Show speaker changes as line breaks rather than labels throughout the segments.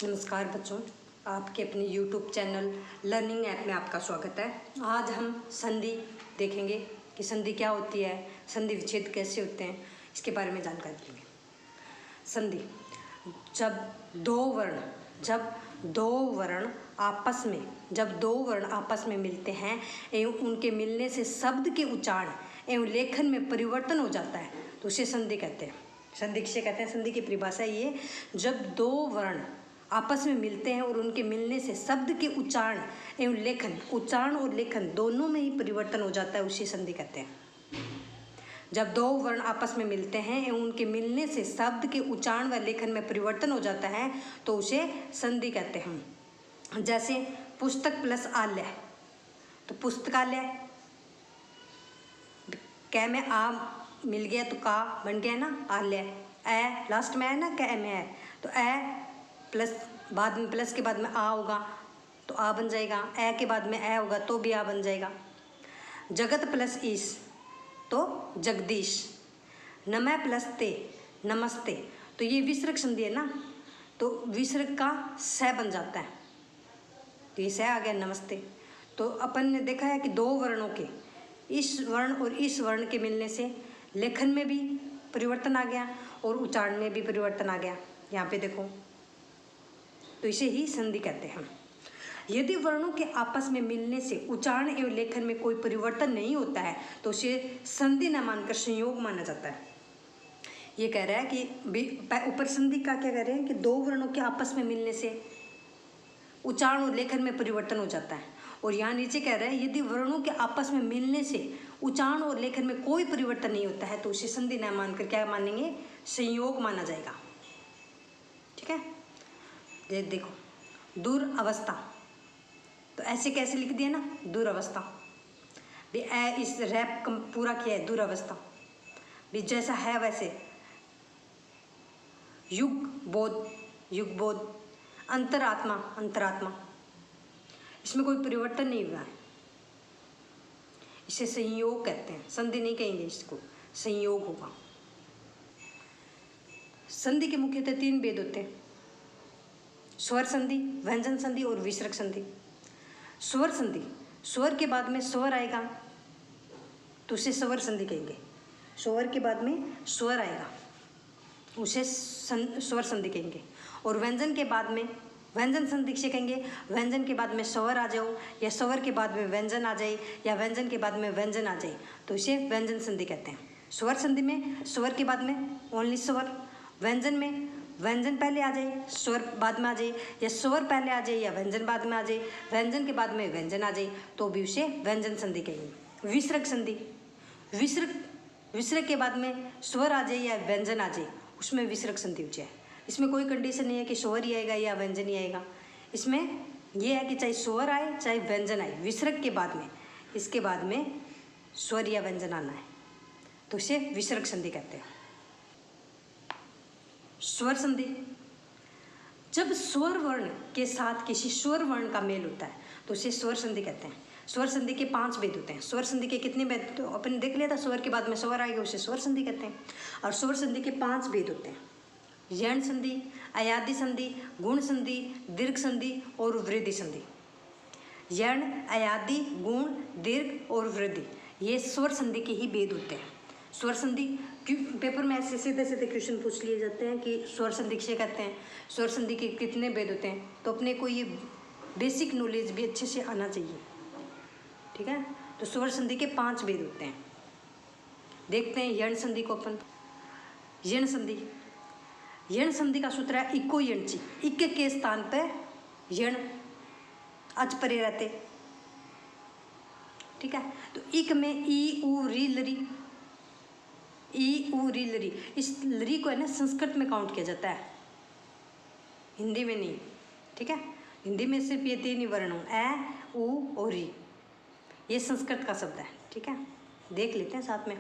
नमस्कार बच्चों, आपके अपने YouTube चैनल लर्निंग ऐप में आपका स्वागत है। आज हम संधि देखेंगे कि संधि क्या होती है, संधि विच्छेद कैसे होते हैं, इसके बारे में जानकारी देंगे। संधि जब दो वर्ण आपस में मिलते हैं एवं उनके मिलने से शब्द के उच्चारण एवं लेखन में परिवर्तन हो जाता है तो उसे संधि कहते हैं। संधि किसे कहते हैं? संधि की परिभाषा ये, जब दो वर्ण आपस में मिलते हैं और उनके मिलने से शब्द के उच्चारण और लेखन दोनों में ही परिवर्तन हो जाता है, उसे संधि कहते हैं। जब दो वर्ण आपस में मिलते हैं एवं उनके मिलने से शब्द के उच्चारण व लेखन में परिवर्तन हो जाता है तो उसे संधि कहते हैं। जैसे पुस्तक प्लस आलय, तो पुस्तकालय, कै में आ मिल गया तो का बन गया ना आलय। ए लास्ट में है ना, कै में है तो ए प्लस बाद में प्लस के बाद में आ होगा तो आ बन जाएगा। ए के बाद में ए होगा तो भी आ बन जाएगा। जगत प्लस ईश तो जगदीश। नमः प्लस ते नमस्ते, तो ये विसर्ग संधि है ना, तो विसर्ग का स बन जाता है तो ये स आ गया नमस्ते। तो अपन ने देखा है कि दो वर्णों के, इस वर्ण और इस वर्ण के मिलने से लेखन में भी परिवर्तन आ गया और उच्चारण में भी परिवर्तन आ गया। यहाँ पे देखो, तो इसे ही संधि कहते हैं। यदि वर्णों के आपस में मिलने से उच्चारण एवं लेखन में कोई परिवर्तन नहीं होता है तो उसे संधि न मानकर संयोग माना जाता है। ये कह रहा है कि ऊपर संधि का क्या कह रहे हैं कि दो वर्णों के आपस में मिलने से उच्चारण और लेखन में परिवर्तन हो जाता है, और यहाँ नीचे कह रहा है यदि वर्णों के आपस में मिलने से उच्चारण और लेखन में कोई परिवर्तन नहीं होता है तो उसे संधि न मानकर क्या मानेंगे? संयोग माना जाएगा। ठीक है, ये देखो दुरावस्था, तो ऐसे कैसे लिख दिया ना, दुरावस्था भी। ए इस रैप पूरा किया है, दुरावस्था भी जैसा है वैसे। युग बोध, अंतरात्मा, इसमें कोई परिवर्तन नहीं हुआ है, इसे संयोग कहते हैं। संधि नहीं कहेंगे इसको, संयोग होगा। संधि के मुख्यतः तीन भेद होते हैं: स्वर संधि, व्यंजन संधि और विसर्ग संधि। स्वर संधि, स्वर के बाद में स्वर आएगा तो उसे स्वर संधि कहेंगे। स्वर के बाद में स्वर आएगा उसे स्वर संधि कहेंगे। और व्यंजन के बाद में व्यंजन संधि से कहेंगे, व्यंजन के बाद में स्वर आ जाओ या स्वर के बाद में व्यंजन आ जाए या व्यंजन के बाद में व्यंजन आ जाए तो इसे व्यंजन संधि कहते हैं। स्वर संधि में स्वर के बाद में ओनली स्वर, व्यंजन में व्यंजन पहले आ जाए स्वर बाद में आ जाए, या स्वर पहले आ जाए या व्यंजन बाद में आ जाए, व्यंजन के बाद में व्यंजन आ जाए तो भी उसे व्यंजन संधि कहेंगे। विसर्ग संधि, विसर्ग के बाद में स्वर आ जाए या व्यंजन आ जाए उसमें विसर्ग संधि हो जाए। इसमें कोई कंडीशन नहीं है कि स्वर ही आएगा या व्यंजन ही आएगा, इसमें यह है कि चाहे स्वर आए चाहे व्यंजन आए, विसर्ग के बाद में इसके बाद में स्वर या व्यंजन आना है तो इसे विसर्ग संधि कहते हैं। स्वर संधि, जब स्वर वर्ण के साथ किसी स्वर वर्ण का मेल होता है तो उसे स्वर संधि कहते हैं। स्वर संधि के 5 भेद होते हैं। स्वर संधि के कितने भेद तो अपन देख लिया था, स्वर के बाद में स्वर आएगा उसे स्वर संधि कहते हैं। और स्वर संधि के 5 भेद होते हैं: यण संधि, अयादि संधि, गुण संधि, दीर्घ संधि और वृद्धि संधि। यण, अयादि, गुण, दीर्घ और वृद्धि, ये स्वर संधि के ही भेद होते हैं। स्वर संधि पेपर में ऐसे सीधे सीधे क्वेश्चन पूछ लिए जाते हैं कि स्वर संधि किसे कहते हैं, स्वर संधि के कितने भेद होते हैं, तो अपने को ये बेसिक नॉलेज भी अच्छे से आना चाहिए। ठीक है, तो स्वर संधि के 5 भेद होते हैं। देखते हैं यण संधि को अपन। यण संधि का सूत्र है इको यणची, इक के स्थान पर यण अच परे रहते। ठीक है, तो इक में ई उ री लरी, ई उ री लरी, इस लरी को है ना संस्कृत में काउंट किया जाता है, हिंदी में नहीं। ठीक है, हिंदी में सिर्फ ये 3 ही वर्ण हो, ए उ और री, ये संस्कृत का शब्द है। ठीक है, देख लेते हैं साथ में।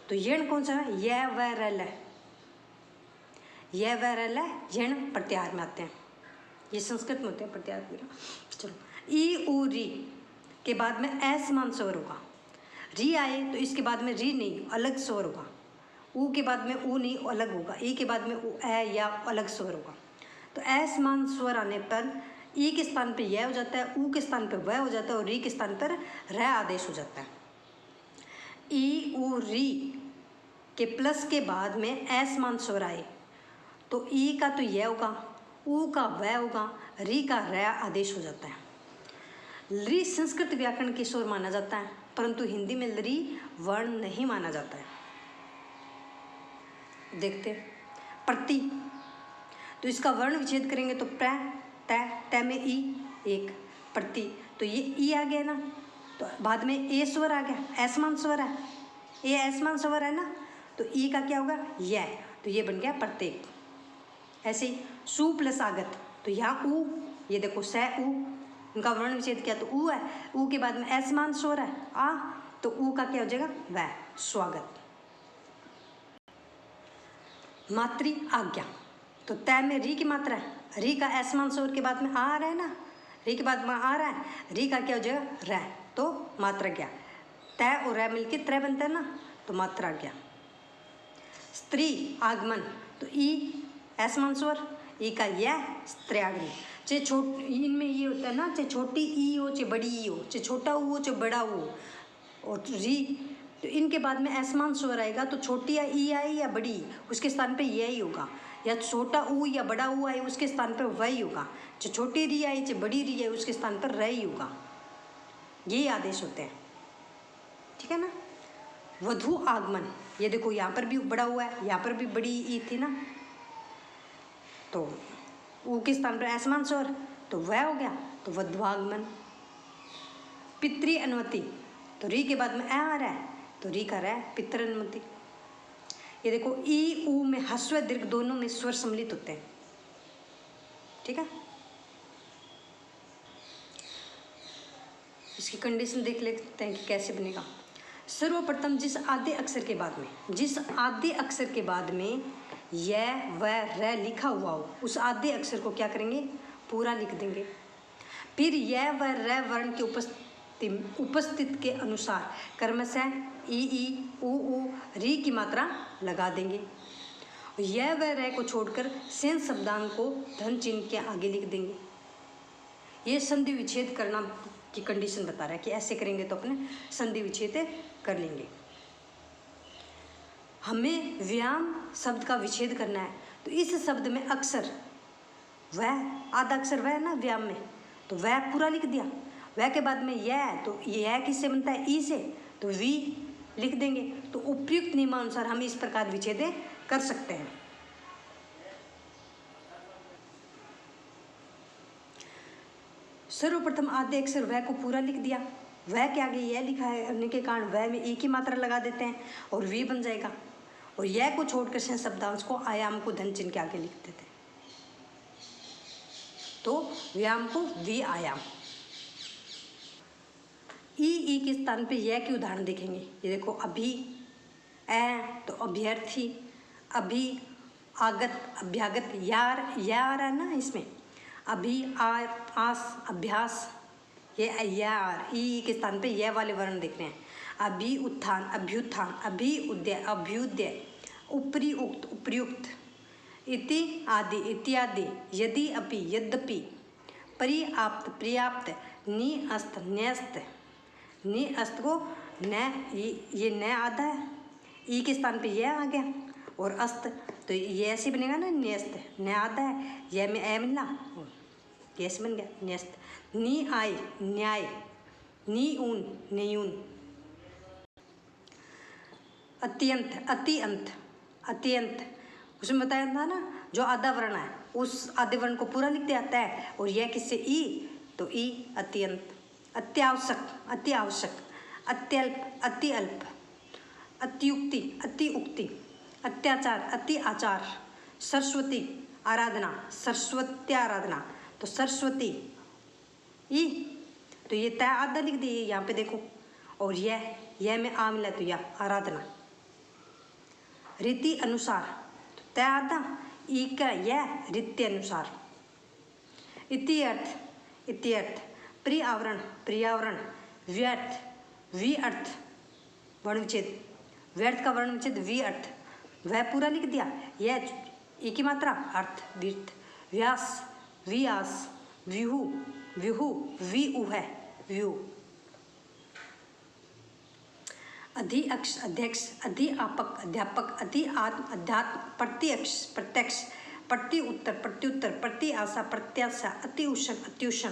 तो यण कौन सा है? यह व रल है, यह व रल है, यण प्रत्याहार में आते हैं, ये संस्कृत में होते हैं प्रत्याहार में। चलो, ई उ री के बाद में ए समान स्वर होगा, री आए तो इसके बाद में री नहीं अलग स्वर होगा, ऊ के बाद में ऊ नहीं अलग होगा, ई के बाद में ऊ ए या अलग स्वर होगा। तो असमान स्वर आने पर ई के स्थान पर यह हो जाता है, ऊ के स्थान पर वह हो जाता है और री के स्थान पर र आदेश हो जाता है। ई ऊ री के प्लस के बाद में असमान स्वर आए तो ई का तो यह होगा, ऊ का वह होगा, री का र आदेश हो जाता है। री संस्कृत व्याकरण के स्वर माना जाता है, परंतु हिंदी में री वर्ण नहीं माना जाता है। देखते प्रति, तो इसका वर्ण विच्छेद करेंगे तो प्र त में ई एक प्रति, तो ये ई आ गया ना, तो बाद में ए स्वर आ गया, असमान स्वर है, ए असमान स्वर है ना, तो ई का क्या होगा यह, तो ये बन गया प्रत्येक। ऐसे ही सु प्लस आगत, तो यहाँ ऊ, ये देखो स ऊ, उनका वर्ण विच्छेद किया तो ऊ है, ऊ के बाद में असमान स्वर है आ, तो ऊ का क्या हो जाएगा वह, स्वागत। मातृ आज्ञा, तो तय में री की मात्रा है, री का असमान स्वर के बाद में आ रहा है ना, री के बाद में आ रहा है, री का क्या हो जाएगा र, तो मात्रा क्या, तय और र मिलके त्रय बनता है ना, तो मात्रा क्या। स्त्री आगमन, तो ई असमान स्वर, ई का यह स्त्रीआगमन, चाहे छोट इनमें ये होता है ना, चाहे छोटी ई हो चाहे बड़ी ई हो, चाहे छोटा ऊ हो चाहे बड़ा ऊ हो, और री, तो इनके बाद में असमान स्वर आएगा तो छोटी या ई आई या बड़ी, उसके स्थान पे यह ही होगा, या छोटा ऊ या बड़ा ऊ आए उसके स्थान पर वह ही होगा, चाहे छोटी री आई चाहे बड़ी री आई उसके स्थान पर रह ही होगा, यही आदेश होते हैं, ठीक है ना। वधु आगमन, ये देखो यहाँ पर भी बड़ा हुआ है, यहाँ पर भी बड़ी ई थी ना, तो ऊ के स्थान पर असमान स्वर, तो वह हो गया, तो वधु आगमन। पितृ अनुमति, तो री के बाद में आ रहा है, तो री का रहा पितृ अनुमति। ये देखो ई ऊ में ह्रस्व दीर्घ दोनों में स्वर सम्मिलित होते हैं, ठीक है। इसकी कंडीशन देख लेते हैं कि कैसे बनेगा। सर्वप्रथम जिस आद्य अक्षर के बाद में यह व र लिखा हुआ हो, उस आद्य अक्षर को क्या करेंगे पूरा लिख देंगे। फिर यह व र वर्ण के उपस्थित के अनुसार क्रमशः ई ऊ री की मात्रा लगा देंगे। यह व र को छोड़कर शेष शब्दांक को धन चिन्ह के आगे लिख देंगे। ये संधि विच्छेद करना की कंडीशन बता रहा है कि ऐसे करेंगे तो अपने संधि विच्छेद कर लेंगे। हमें व्याम शब्द का विच्छेद करना है, तो इस शब्द में अक्षर वह आधा अक्षर वह है ना व्याम में, तो वह पूरा लिख दिया। वह के बाद में यह, तो यह किससे बनता है ई से, तो वी लिख देंगे। तो उपयुक्त नियमानुसार हम इस प्रकार विच्छेद कर सकते हैं। सर्वप्रथम आद्य अक्षर वह को पूरा लिख दिया, वह के आगे यह लिखा है होने के कारण वह में एक ही मात्रा लगा देते हैं और वी बन जाएगा। और यह को छोड़कर शेष शब्दांश को आयाम को धन चिन्ह के आगे लिख देते हैं, तो व्याम को वी आयाम। ई के स्थान पे यह के उदाहरण देखेंगे। ये देखो अभी ए, तो अभ्यर्थी, अभी आगत अभ्यागत, यार या आ रहा है ना इसमें, अभी आस अभ्यास, ये यार ई के स्थान पे यह वाले वर्ण देख रहे हैं। अभी उत्थान अभ्युत्थान, अभी उदय अभ्युदय, उपरी उक्त उपयुक्त, इति आदि इत्यादि, यदि अपि यद्यपि, पर्याप्त पर्याप्त, निअस्त न्यस्त, निअस्त को न, ये न आधा है, ई के स्थान पे यह आ गया और अस्त, तो ये ऐसे बनेगा ना न्यस्त, न आधा है, यह में ए मिलना, ये ऐसे बन गया न्यस्त। नी आय न्याय, नी ऊन न्यून। अत्यंत अति अंत, अत्यंत उसमें बताया था ना जो आधा वर्ण है उस आधे वर्ण को पूरा लिख दिया है, और यह किससे ई, तो ई अत्यंत। अत्यावश्यक अति आवश्यक, अत्यल्प अति अल्प, अत्युक्ति अति उक्ति, अत्याचार अति आचार, सरस्वती आराधना सरस्वती आराधना, तो सरस्वती ई, तो ये तय आधा लिख दिए यहाँ पे देखो, और यह में आ मिला तो यह आराधना। रीति अनुसार, तो तय आधा, ई का यह रीति अनुसार। इति अर्थ, पर्यावरण पर्यावरण, व्यर्थ वी अर्थ, वर्ण विच्छेद, व्यर्थ का वर्ण विच्छेद वी अर्थ, वह पूरा लिख दिया, यह ई की मात्रा अर्थ व्यर्थ, व्यास, वियास, व्यूह, व्यूह, विऊह, व्यू। अधिअक्ष, अध्यक्ष, अधिआपक, अध्यापक, अधिआत्म, अध्यात्म, प्रत्यक्ष, प्रत्यक्ष, प्रति उत्तर, प्रत्युत्तर, प्रति आशा, प्रत्याशा, अति उष्ण, अत्युष्ण,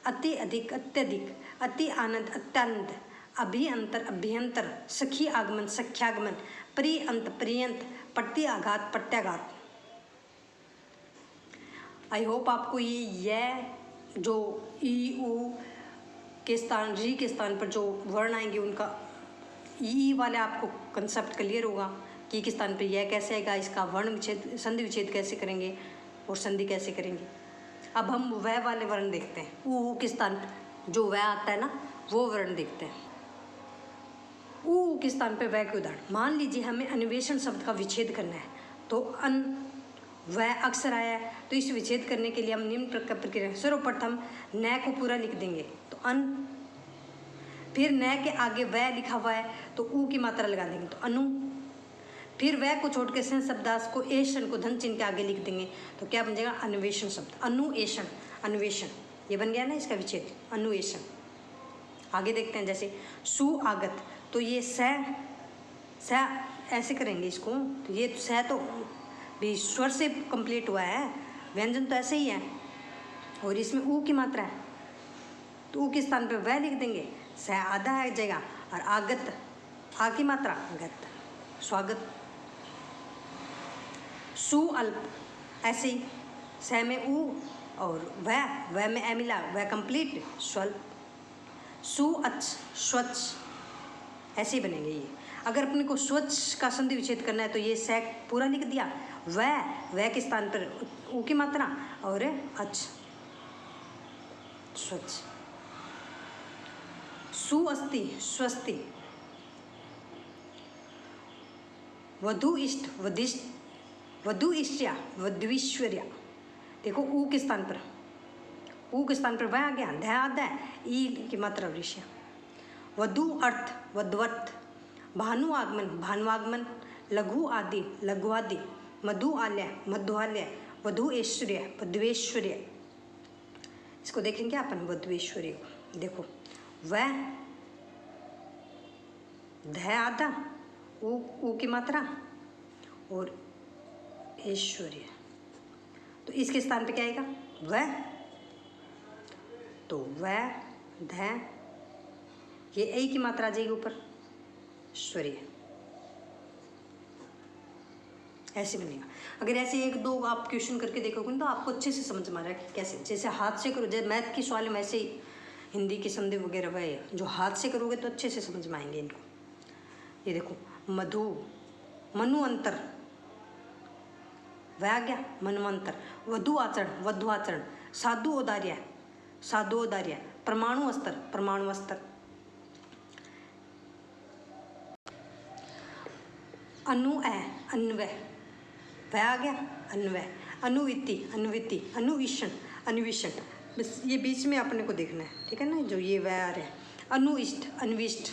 अति अधिक, अत्यधिक, अति आनंद, अत्यानंद, अभिअंतर, अभ्यंतर, सखी आगमन, सख्यागमन, प्रियंत, प्रियंत, प्रत्याघात, प्रत्याघात। आई होप आपको ये जो ई ऊ के स्थान, री के स्थान पर जो वर्ण आएंगे उनका ई वाले आपको कंसेप्ट क्लियर होगा कि के स्थान पर यह कैसे आएगा, इसका वर्ण विच्छेद, संधि विच्छेद कैसे करेंगे और संधि कैसे करेंगे। अब हम वह वाले वर्ण देखते हैं। ऊ के स्थान पर जो वह आता है ना, वो वर्ण देखते हैं। ऊ के स्थान पर वह के उदाहरण, मान लीजिए हमें अन्वेषण शब्द का विच्छेद करना है, तो अन वह अक्षर आया है, तो इस विच्छेद करने के लिए हम निम्न प्रक्रिया, सर्वप्रथम न को पूरा लिख देंगे तो अन, फिर न के आगे वह लिखा हुआ है तो ऊ की मात्रा लगा देंगे तो अनु, फिर वह को छोड़ के सं शब्दार्थ को एशन को धन चिन्ह के आगे लिख देंगे तो क्या बन जाएगा, अन्वेषण शब्द, अनुएषण, अन्वेषण, ये बन गया ना इसका विच्छेद, अनुएषण। आगे देखते हैं, जैसे सुआगत, तो ये स ऐसे करेंगे इसको, तो ये स तो भी स्वर से कंप्लीट हुआ है, व्यंजन तो ऐसे ही है, और इसमें ऊ की मात्रा है तो ऊ के स्थान पे वह लिख देंगे, स आधा आ जाएगा, और आगत, आ की मात्रा गत, स्वागत। सुअल्प, ऐसे ही स में ऊ और वह में ए मिला, वह कंप्लीट, स्वल्प। सुअच्छ, स्वच्छ, ऐसे ही बनेंगे ये। अगर अपने को स्वच्छ का संधि विच्छेद करना है तो ये स पूरा लिख दिया, वह के स्थान पर ऊ की मात्रा और अच्छ, स्वच्छ। सुअस्ति, स्वस्ति। वधु इष्ट, वधिष्ठ, वधु इष्या, वधुईश्वर्या। देखो ऊ के स्थान पर, ऊ के स्थान पर वह आ गया, ध आधा है, ई की मात्रा वृष्या। वधु अर्थ, वधवर्थ। भानु आगमन, भानुआगमन। लघु आदि, लघु आदि। मधु आलय, मधुआलय। वधु ऐश्वर्य, वधुऐश्वर्य। इसको देखेंगे अपन, वधुऐश्वर्य को देखो, वह ध आधा, ऊ की मात्रा और ऐश्वर्य, तो इसके स्थान पे क्या आएगा, वह, तो वह ध, ये ए की मात्रा आ जाएगी ऊपर, ऐश्वर्य, ऐसे बनेगा। अगर ऐसे एक दो आप क्वेश्चन करके देखोगे तो आपको अच्छे से समझ में आ रहा है कि कैसे, जैसे हाथ से करो, जैसे मैथ की सवाल में वैसे ही हिंदी की संधि वगैरह वह जो हाथ से करोगे तो अच्छे से समझ में आएंगे इनको। ये देखो, मधु, मनुअंतर, वह आ गया, मनुअंतर। वधु आचरण, वधु आचरण। साधु औदार्य, साधु औदार्य। परमाणु अस्तर, परमाणु अस्तर। अनु ए, अन्वय, वह आ गया, अन्वय। अनुविति, अनुविति। अनुविषण, अनुविषण। बस ये बीच में अपने को देखना है, ठीक है ना, जो ये वह आ रहा है। अनुइष्ट, अन्विष्ट।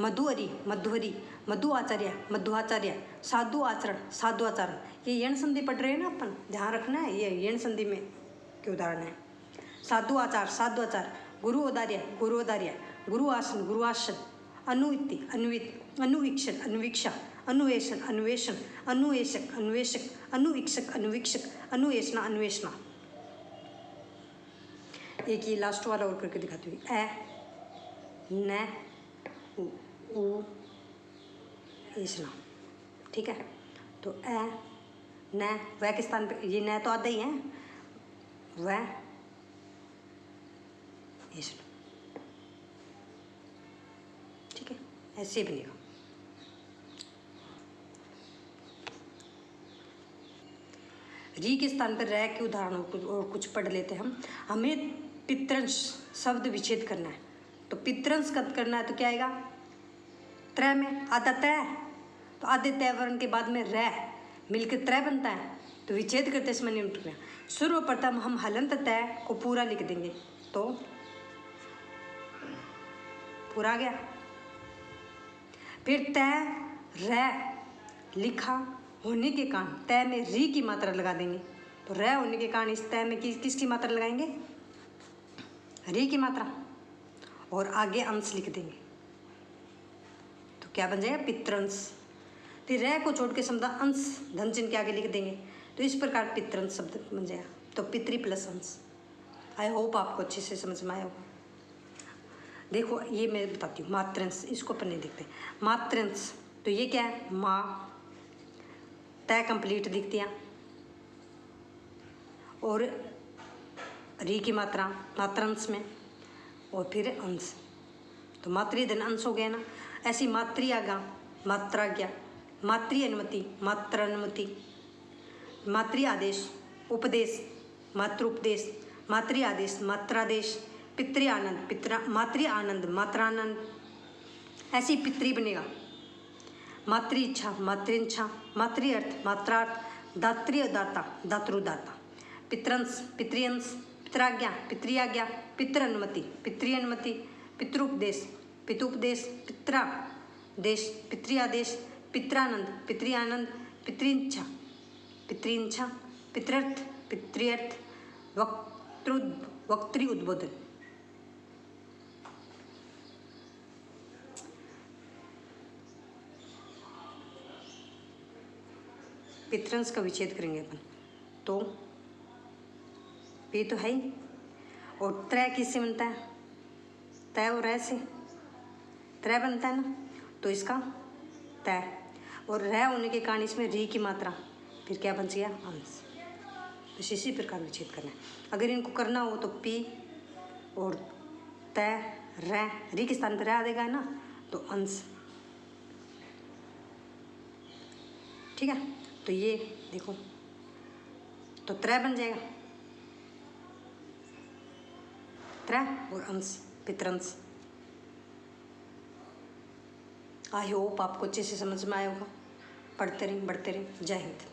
मधुअरी, मधुहरी। मधु आचार्य, मधुआचार्य। साधु आचरण, साधु आचरण। ये यण संधि पढ़ रहे हैं ना अपन, ध्यान रखना है, ये यण संधि में के उदाहरण है। साधु आचार, साधु आचार। गुरु औदार्य, गुरु औदार्य। गुरु आसन, गुरु आसन। अनुइति, अनुवित। अनुवीक्षण, अनुवीक्षा। अनुवेशन, अन्वेषण। अनुवेशक, अन्वेषक। अनुवीक्षक, अनुवीक्षक। अनुवेशना, अन्वेषणा। एक ये लास्ट वाला और करके दिखाती हूँ। ए, न, उ, ऐसना, ठीक है। तो ए, न, वह के स्थान पे, ये न तो आधा ही है, वह, ऐसना, ठीक है, ऐसे बनेगा। री के स्थान पर रह के उदाहरणों और कुछ पढ़ लेते हैं हम। हमें पितृंश शब्द विच्छेद करना है, तो पितृंश कद करना है तो क्या आएगा, त्रय में आधा तय, तो आधे तय वर्ण के बाद में रह मिलकर त्रय बनता है, तो विच्छेद करते समय निम्न प्रक्रिया। सर्वप्रथम हम हलंत तय को पूरा लिख देंगे तो पूरा आ गया। फिर तय रह लिखा होने के कारण तय में री की मात्रा लगा देंगे तो रह होने के कारण इस तय में किसकी मात्रा लगाएंगे, री की मात्रा, और आगे अंश लिख देंगे। तो क्या बन जाएगा, पितृंश। फिर रह को छोड़ के शब्द अंश धन चिन्ह के आगे लिख देंगे, तो इस प्रकार पितृंश शब्द बन जाएगा। तो पितृ प्लस अंश। आई होप आपको अच्छे से समझ में आया होगा। देखो ये मैं बताती हूँ, मातृंश, इसको अपन नहीं देखते। मातृंश तो ये क्या है, माँ, तय कंप्लीट दिख दिया, और री की मात्रा मात्रांश में, और फिर अंश, तो मातृ धन अंश हो गया ना। ऐसी मातृ आज्ञा, मात्राज्ञा, मातृ अनुमति, मात्रानुमति, मातृ आदेश, उपदेश, मातृउपदेश, मातृ आदेश, मात्रादेश, पितृ आनंद, मातृ आनंद, मात्रानंद। ऐसी पितृ बनेगा। मातृ इच्छा, मातृइच्छा, मातृ अर्थ, मात्रार्थ, दात्री दाता, दातृदाता, पितृंश, पितृंश, पितराज्ञा, पितृआज्ञा, पितृअनुमति, पितृअनुमति, पितृउपदेश, पितुपदेश, पित्रादेश, पितृआदेश, पित्रानंद, पितृआनंद, पितृइच्छा, पितृइच्छा, पितृर्थ, पितृअर्थ, वक्तृ उद्बोधन। पितृंश का विच्छेद करेंगे अपन, तो ये तो है ही। और त्रय किससे बनता है, तय और रह से, त्रय बनता है ना, तो इसका तय, और रह होने के कारण इसमें री की मात्रा, फिर क्या बन गया, अंश। तो इसी प्रकार विच्छेद करना है। अगर इनको करना हो तो पी और तय, रह, री के स्थान पर रह देगा ना, तो अंश। ठीक है, तो ये देखो, तो त्रय बन जाएगा, त्रय और अंश, पितृंश। आई होप आपको अच्छे से समझ में आया होगा। पढ़ते रहें, बढ़ते रहें। जय हिंद।